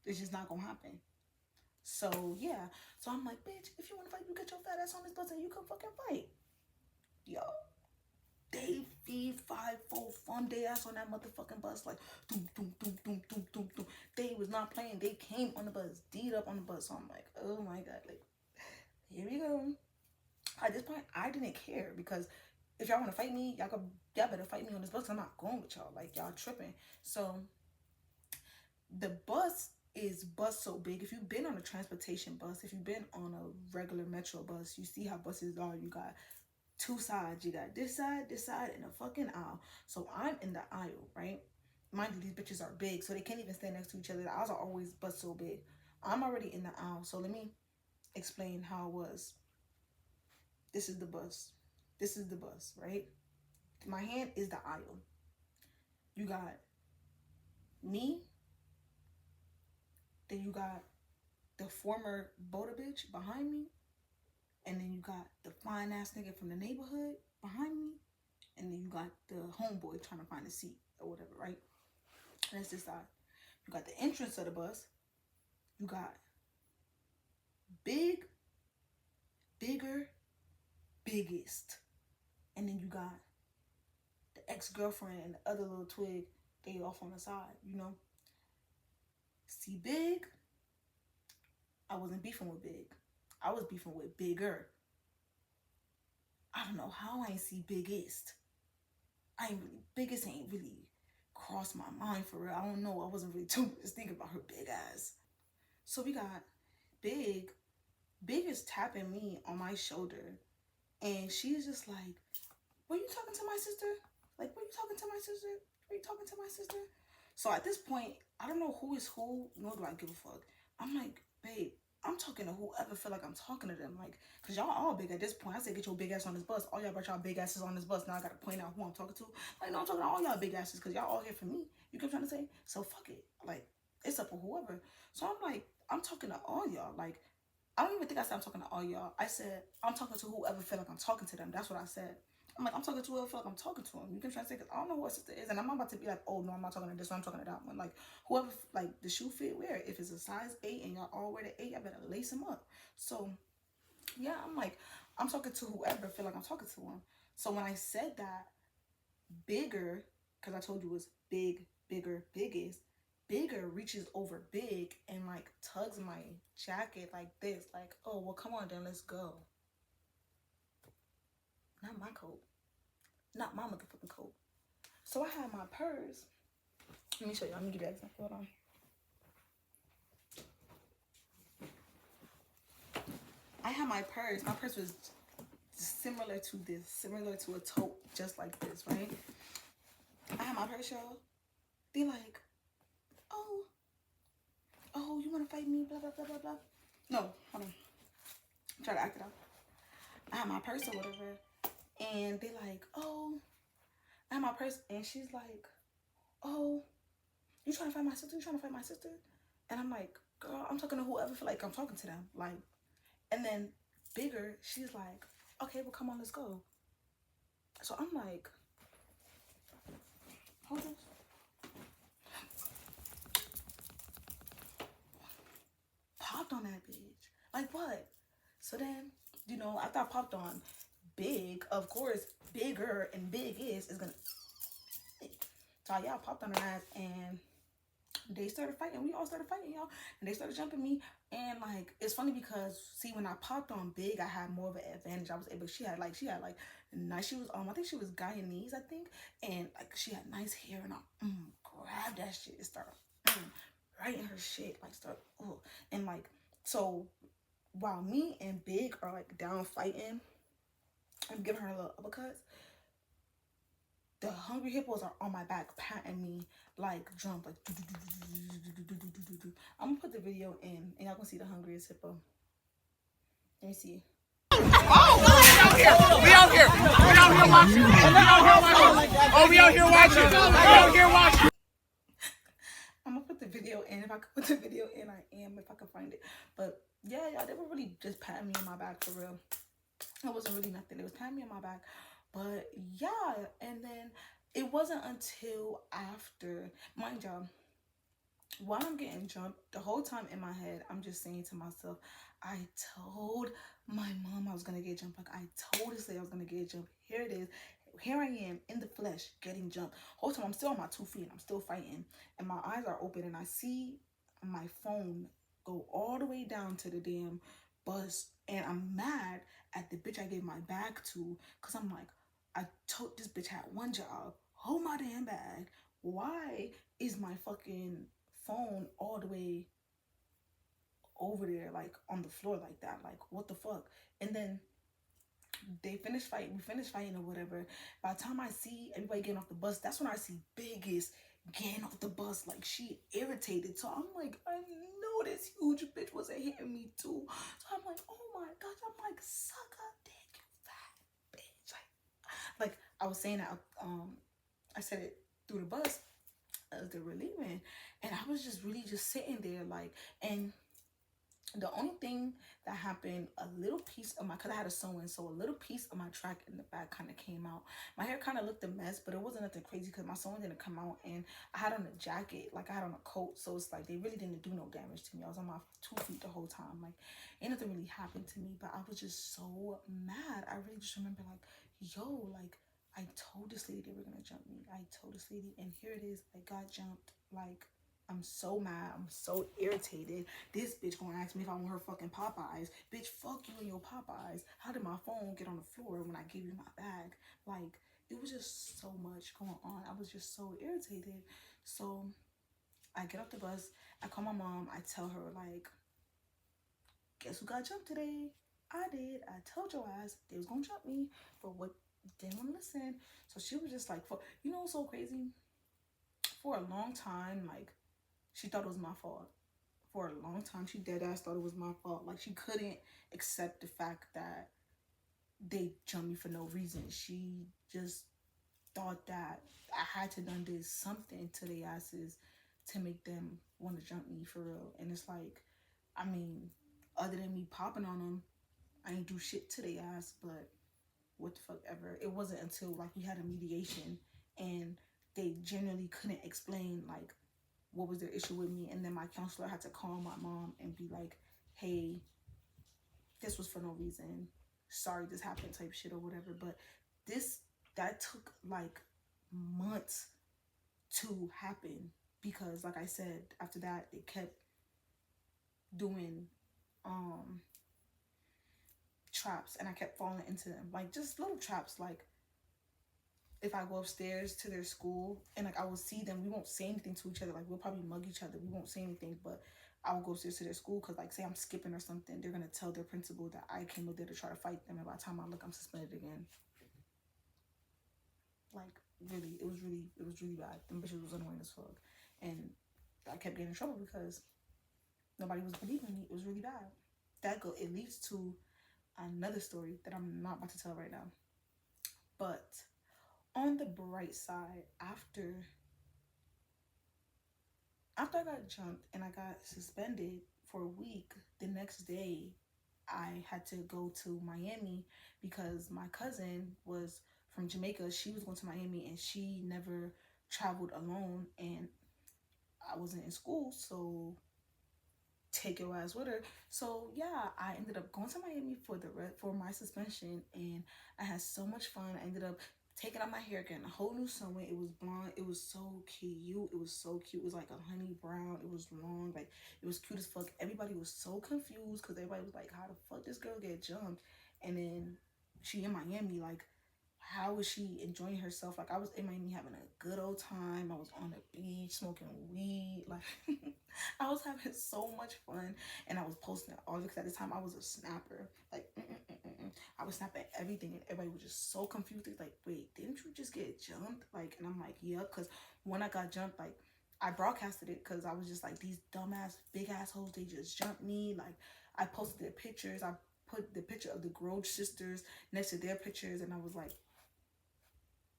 It's just not gonna happen. So yeah, so I'm like, bitch, if you want to fight, you get your fat ass on this bus and you come fucking fight. Yo, they feed 5-4 fun day ass on that motherfucking bus, like doom doom doom doom doom doom doom. They was not playing. They came on the bus, D'd up on the bus. So I'm like, oh my god, like, here we go. At this point, I didn't care, because if y'all want to fight me, y'all better fight me on this bus. I'm not going with y'all. Like, y'all tripping. So the bus is so big. If you've been on a transportation bus, if you've been on a regular metro bus, you see how buses are. You got two sides. You got this side, and a fucking aisle. So I'm in the aisle, right? Mind you, these bitches are big, so they can't even stand next to each other. The aisles are always but so big. I'm already in the aisle, so let me explain how it was. This is the bus. This is the bus, right? My hand is the aisle. You got me. Then you got the former Boda bitch behind me. And then you got the fine ass nigga from the neighborhood behind me. And then you got the homeboy trying to find a seat or whatever, right? That's this side. You got the entrance of the bus. You got bigger biggest. And then you got the ex-girlfriend and the other little twig, they off on the side, you know. See, Big, I wasn't beefing with Big. I was beefing with Bigger. I don't know how I ain't see Biggest. Biggest ain't really crossed my mind for real. I don't know. I wasn't really too much thinking about her big ass. So we got Big. Big is tapping me on my shoulder. And she's just like, were you talking to my sister? Like, were you talking to my sister? Were you talking to my sister? So at this point, I don't know who is who, nor do I give a fuck. I'm like, babe, I'm talking to whoever feel like I'm talking to them. Like, because y'all all big at this point. I said, get your big ass on this bus. All y'all brought y'all big asses on this bus. Now I got to point out who I'm talking to. Like, no, I'm talking to all y'all big asses because y'all all here for me. You get what I'm trying to say? So fuck it. Like, it's up for whoever. So I'm like, I'm talking to all y'all. Like, I don't even think I said I'm talking to all y'all. I said, I'm talking to whoever feel like I'm talking to them. That's what I said. I'm like, I'm talking to whoever feel like I'm talking to them. You can try to say, because I don't know who her sister is. And I'm not about to be like, oh, no, I'm not talking to this one. I'm talking to that one. Like, whoever, like, the shoe fit, wear it. If it's a size 8 and y'all all wear the 8, I better lace them up. So, yeah, I'm like, I'm talking to whoever feel like I'm talking to them. So when I said that, Bigger, because I told you it was big, bigger, biggest, Bigger reaches over Big and, like, tugs my jacket like this. Like, oh, well, come on, then, let's go. Not my coat. Not my motherfucking coat. So I had my purse. Let me show you. Let me give you that example. Hold on. I had my purse. My purse was similar to this. Similar to a tote just like this, right? I had my purse, y'all. They like, oh, you want to fight me? Blah, blah, blah, blah, blah. No, hold on. Try to act it out. I had my purse or whatever. And they like, oh, I had my purse. And she's like, oh, you trying to fight my sister? You trying to fight my sister? And I'm like, girl, I'm talking to whoever feel like I'm talking to them. Like, and then Bigger, she's like, okay, well, come on, let's go. So I'm like, hold on. Popped on that bitch. Like, what? So then, you know, after I popped on Big, of course, Bigger and Biggest is gonna. So y'all popped on her ass and they started fighting. We all started fighting, y'all. And they started jumping me. And, like, it's funny because, see, when I popped on Big, I had more of an advantage. I was able, she had nice, she was, I think she was Guyanese, I think. And, like, she had nice hair. And I grabbed that shit and started right in her shit. Like, and, like, so, while me and Big are, like, down fighting, I'm giving her a little uppercuts, the hungry hippos are on my back, patting me like drums, like. I'm gonna put the video in, and y'all can see the hungriest hippo. Let me see.
Oh, we out here watching. Oh, we out here watching.
I'm gonna put the video in. If I could put the video in, I am. If I can find it. But yeah, y'all, they were really just patting me on my back for real. It wasn't really nothing. They was patting me on my back. But yeah, and then it wasn't until after, mind y'all, while I'm getting jumped, the whole time in my head, I'm just saying to myself, I told my mom I was going to get jumped. Like, I told this lady I was going to get jumped. Here it is. Here I am in the flesh getting jumped. Whole time I'm still on my 2 feet. I'm still fighting. And my eyes are open. And I see my phone go all the way down to the damn bus. And I'm mad at the bitch I gave my bag to. Because I'm like, I told this bitch had one job. Hold my damn bag. Why is my fucking phone all the way over there, like on the floor like that? Like, what the fuck? And then they finished fighting. We finished fighting or whatever. By the time I see everybody getting off the bus, that's when I see Biggest getting off the bus. Like, she irritated. So I'm like, I know this huge bitch wasn't hitting me too. So I'm like, oh my gosh. I'm like, suck a dick, you fat bitch. Like I was saying that, I said it through the bus as they were leaving. And I was just really just sitting there, like, and The only thing that happened, a little piece of my, because I had a sew-in, so a little piece of my track in the back kind of came out. My hair kind of looked a mess, but it wasn't nothing crazy because my sewing didn't come out, and I had on a jacket, like I had on a coat, so it's like they really didn't do no damage to me. I was on my 2 feet the whole time, like ain't nothing really happened to me, but I was just so mad. I really just remember like, yo, like I told this lady they were gonna jump me. I told this lady, and here it is, I got jumped. Like, I'm so mad. I'm so irritated. This bitch gonna ask me if I want her fucking Popeyes. Bitch, fuck you and your Popeyes. How did my phone get on the floor when I gave you my bag? Like, it was just so much going on. I was just so irritated. So I get off the bus. I call my mom. I tell her, like, guess who got jumped today? I did. I told your ass they was gonna jump me, but what, didn't want to listen. So she was just like, for, you know what's so crazy? For a long time, like, she thought it was my fault. For a long time, she dead ass thought it was my fault. Like, she couldn't accept the fact that they jumped me for no reason. She just thought that I had to done did something to their asses to make them want to jump me for real. And it's like, I mean, other than me popping on them, I ain't do shit to their ass, but what the fuck ever. It wasn't until like we had a mediation and they generally couldn't explain like what was their issue with me, and then my counselor had to call my mom and be like, hey, this was for no reason, sorry this happened type shit or whatever. But this, that took like months to happen because like I said, after that they kept doing traps and I kept falling into them, like just little traps. Like if I go upstairs to their school and like I will see them, we won't say anything to each other. Like we'll probably mug each other. We won't say anything, but I will go upstairs to their school because like say I'm skipping or something, they're gonna tell their principal that I came up there to try to fight them, and by the time I look, I'm suspended again. Like really, it was really bad. Them bitches was annoying as fuck, and I kept getting in trouble because nobody was believing me. It was really bad. It leads to another story that I'm not about to tell right now, but on the bright side, after I got jumped and I got suspended for a week, the next day I had to go to Miami because my cousin was from Jamaica. She was going to Miami and she never traveled alone, and I wasn't in school, so take your ass with her. So yeah, I ended up going to Miami for my suspension, and I had so much fun. I ended up taking out my hair, getting a whole new sewing. It was blonde. It was so cute. It was so cute. It was like a honey brown. It was long. Like it was cute as fuck. Everybody was so confused because everybody was like, "How the fuck this girl get jumped?" And then she in Miami, like. How was she enjoying herself? Like I was in Miami having a good old time. I was on the beach smoking weed. Like I was having so much fun, and I was posting it all because at the time I was a snapper. Like I was snapping everything, and everybody was just so confused. They're like, "Wait, didn't you just get jumped?" Like, and I'm like, "Yeah," because when I got jumped, like I broadcasted it because I was just like, these dumbass big assholes, they just jumped me. Like I posted their pictures. I put the picture of the Groge sisters next to their pictures, and I was like,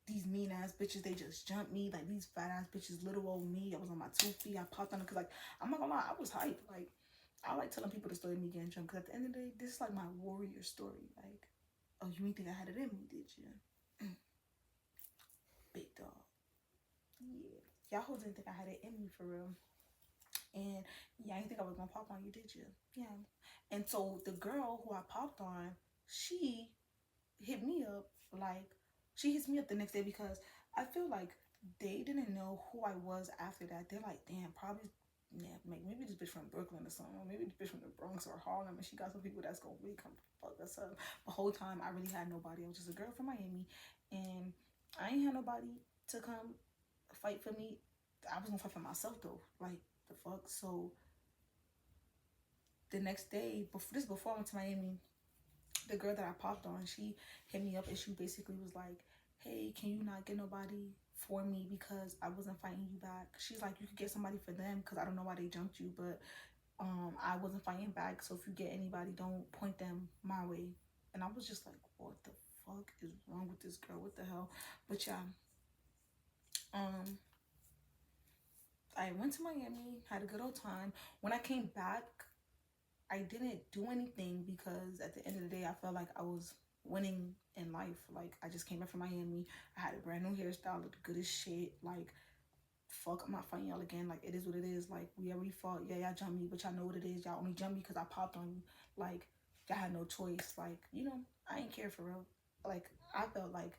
these mean ass bitches, they just jumped me. Like these fat ass bitches, little old me. I was on my 2 feet. I popped on it because like I'm not gonna lie, I was hyped. Like I like telling people the story of me getting jumped because at the end of the day, this is like my warrior story. Like, oh, you ain't think I had it in me, did you? Big dog. Yeah, y'all hoes didn't think I had it in me for real. And yeah, I didn't think I was gonna pop on you, did you? Yeah. And so the girl who I popped on, she hit me up like she hits me up the next day because I feel like they didn't know who I was after that. They're like, damn, probably yeah, maybe this bitch from Brooklyn or something, or maybe this bitch from the Bronx or Harlem, and she got some people that's gonna really come fuck us up. The whole time I really had nobody. I was just a girl from Miami, and I ain't had nobody to come fight for me. I was gonna fight for myself though. Like the fuck. So the next day, before I went to Miami, the girl that I popped on, she hit me up and she basically was like, hey, can you not get nobody for me because I wasn't fighting you back? She's like, you could get somebody for them because I don't know why they jumped you, but I wasn't fighting back, so if you get anybody, don't point them my way. And I was just like, what the fuck is wrong with this girl? What the hell? But yeah, I went to Miami, had a good old time. When I came back, I didn't do anything because at the end of the day, I felt like I was winning in life. Like, I just came back from Miami. I had a brand new hairstyle, looked good as shit. Like, fuck, I'm not fighting y'all again. Like, it is what it is. Like, we already fought. Yeah, y'all jumped me, but y'all know what it is. Y'all only jumped me because I popped on you. Like, y'all had no choice. Like, you know, I ain't care for real. Like, I felt like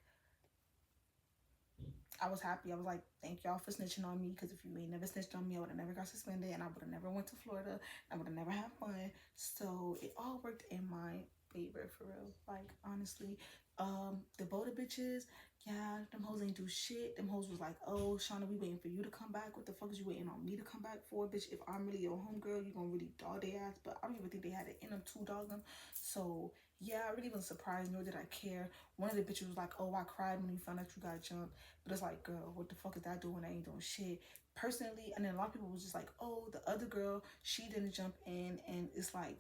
I was happy. I was like, thank y'all for snitching on me, because if you ain't never snitched on me, I would have never got suspended, and I would have never went to Florida. I would have never had fun. So it all worked in my favor, for real. Like, honestly, the Boda bitches, yeah, them hoes ain't do shit. Them hoes was like, oh, Shauna, we waiting for you to come back. What the fuck is you waiting on me to come back for, bitch? If I'm really your homegirl, you gonna really dog their ass. But I don't even think they had it in them to dog them. So yeah, I really wasn't surprised, nor did I care. One of the bitches was like, oh, I cried when you found out you got jumped. But it's like, girl, what the fuck is that doing? I ain't doing shit. Personally, and then a lot of people was just like, oh, the other girl, she didn't jump in. And it's like,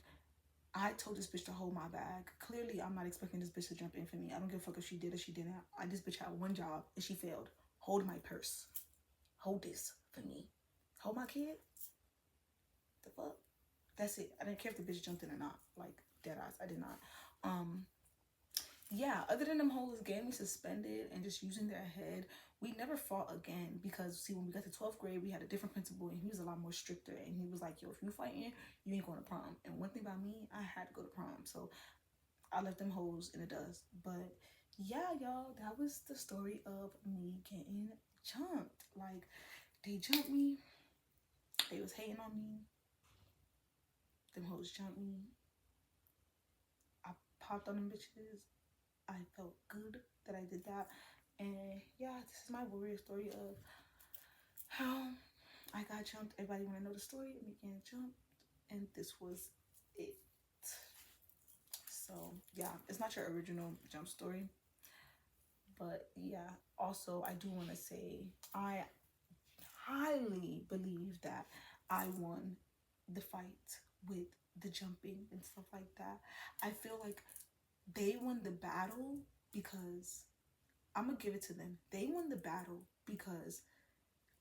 I told this bitch to hold my bag. Clearly, I'm not expecting this bitch to jump in for me. I don't give a fuck if she did or she didn't. This bitch had one job and she failed. Hold my purse. Hold this for me. Hold my kid. The fuck? That's it. I didn't care if the bitch jumped in or not. Like, dead ass. I did not. Yeah, other than them hoes getting me suspended and just using their head, we never fought again, because see, when we got to 12th grade, we had a different principal and he was a lot more stricter, and he was like, yo, if you fighting, you ain't going to prom. And one thing about me, I had to go to prom, so I left them hoes in the dust. But yeah, y'all, that was the story of me getting jumped. Like, they jumped me, they was hating on me, them hoes jumped me, I popped on them bitches, I felt good that I did that. And yeah, this is my warrior story of how I got jumped. Everybody want to know the story of me getting jumped, and this was it. So yeah, it's not your original jump story, but yeah, also I do want to say I highly believe that I won the fight with the jumping and stuff like that. I feel like they won the battle because I'm gonna give it to them. They won the battle because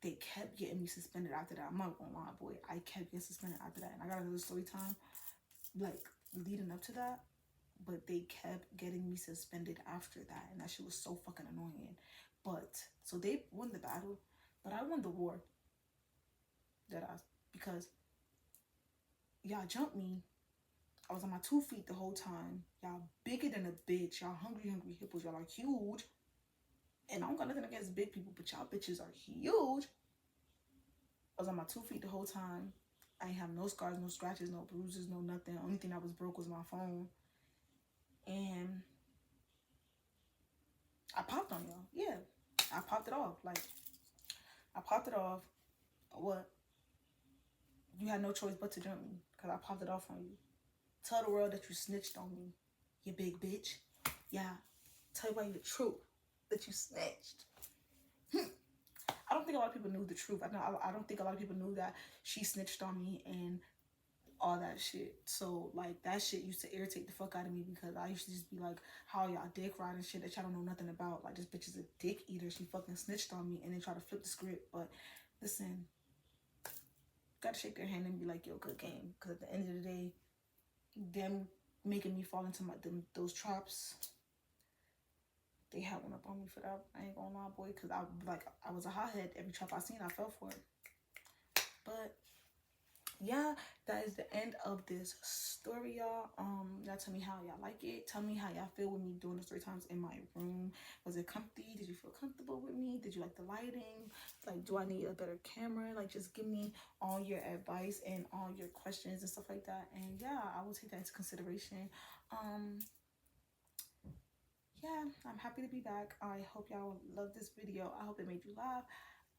they kept getting me suspended after that. I'm not gonna lie, boy. I kept getting suspended after that. And I got another story time, like, leading up to that. But they kept getting me suspended after that. And that shit was so fucking annoying. But, so they won the battle. But I won the war. Because y'all jumped me. I was on my 2 feet the whole time. Y'all bigger than a bitch. Y'all hungry hippos. Y'all are huge. And I don't got nothing against big people, but y'all bitches are huge. I was on my 2 feet the whole time. I ain't have no scars, no scratches, no bruises, no nothing. The only thing that was broke was my phone. And I popped on y'all. Yeah, I popped it off. Like, I popped it off. What? You had no choice but to jump me, because I popped it off on you. Tell the world that you snitched on me, you big bitch. Yeah, tell everybody the truth that you snitched. I don't think a lot of people knew the truth. I don't think a lot of people knew that she snitched on me and all that shit. So, like, that shit used to irritate the fuck out of me, because I used to just be like, how y'all dick riding shit that y'all don't know nothing about. Like, this bitch is a dick eater. She fucking snitched on me, and then try to flip the script. But listen, gotta shake their hand and be like, yo, good game. Because at the end of the day, them making me fall into those traps, they had one up on me for that. I ain't gonna lie, boy, because I was a hothead. Every trap I seen, I fell for it. But yeah, that is the end of this story, y'all. Y'all tell me how y'all like it. Tell me how y'all feel with me doing the story times in my room. Was it comfy? Did you feel comfortable with me? Did you like the lighting? Like, do I need a better camera? Like, just give me all your advice and all your questions and stuff like that. And yeah, I will take that into consideration. Yeah, I'm happy to be back. I hope y'all love this video. I hope it made you laugh.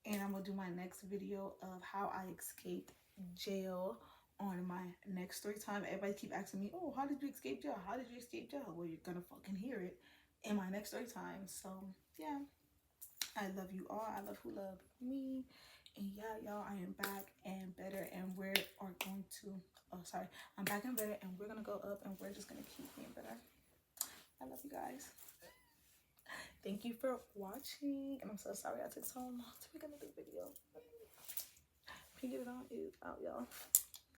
And I'm gonna do my next video of how I escaped jail on my next story time. Everybody keep asking me, oh, how did you escape jail? How did you escape jail? Well, you're gonna fucking hear it in my next story time. So yeah, I love you all. I love who love me. And yeah, y'all, I am back and better, and we are going to, I'm back and better, and we're gonna go up, and we're just gonna keep being better. I love you guys. Thank you for watching, and I'm so sorry I took so long to make another video. Pinkydadon is out, y'all.